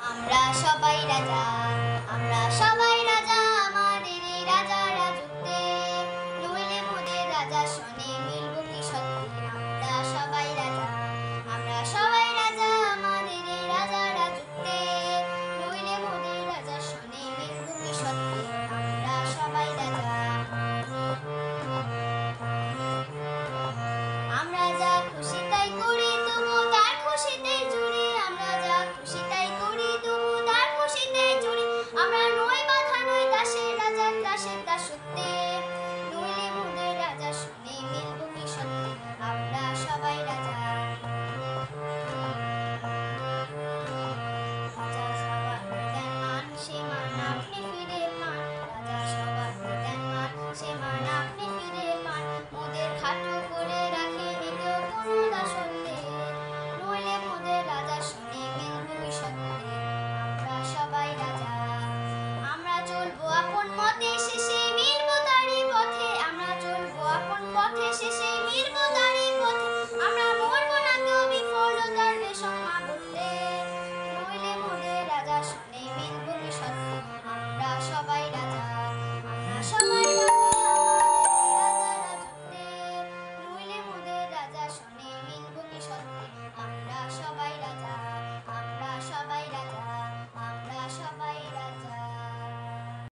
আমরা সবাই রাজা, আমরা সবাই রাজা, আমাদের এই রাজা রাজত্বে, নইলে মোদের রাজার সনে মিলব কি সত্যি। আমরা সবাই রাজা, আমরা সবাই রাজা, আমাদের এই রাজা রাজত্বে, নইলে মোদের রাজার সনে মিলব কি সত্যি। আমরা সবাই রাজা। আমরা যা খুশি তাই করি, তবু তার খুশিতে জুড়ি। আমরা যা খুশি তাই করি, তবু তার খুশিতে জুড়ি। আমরা নই বাধা, নই দাসের রাজা, দাসের দাসত্বে, নইলে মোদের রাজা শুনে মিলব কি সত্যি। আমরা সবাই রাজা। রাজা সবার দেন মান, সে মান আপনি ফিরে পান। রাজা সবার দেন মান, সে মান আপনি ফিরে পান। মোদের খাটো করে রাখে নিতেও কোনো দাসত্বে, নইলে মোদের রাজা শুনে মিলব কি সত্যি। আমরা সবাই রাজা। আমরা চলবো আপন মতে, শেষে মিলব তারই পথে। আমরা চলবো আপন পথে, শেষে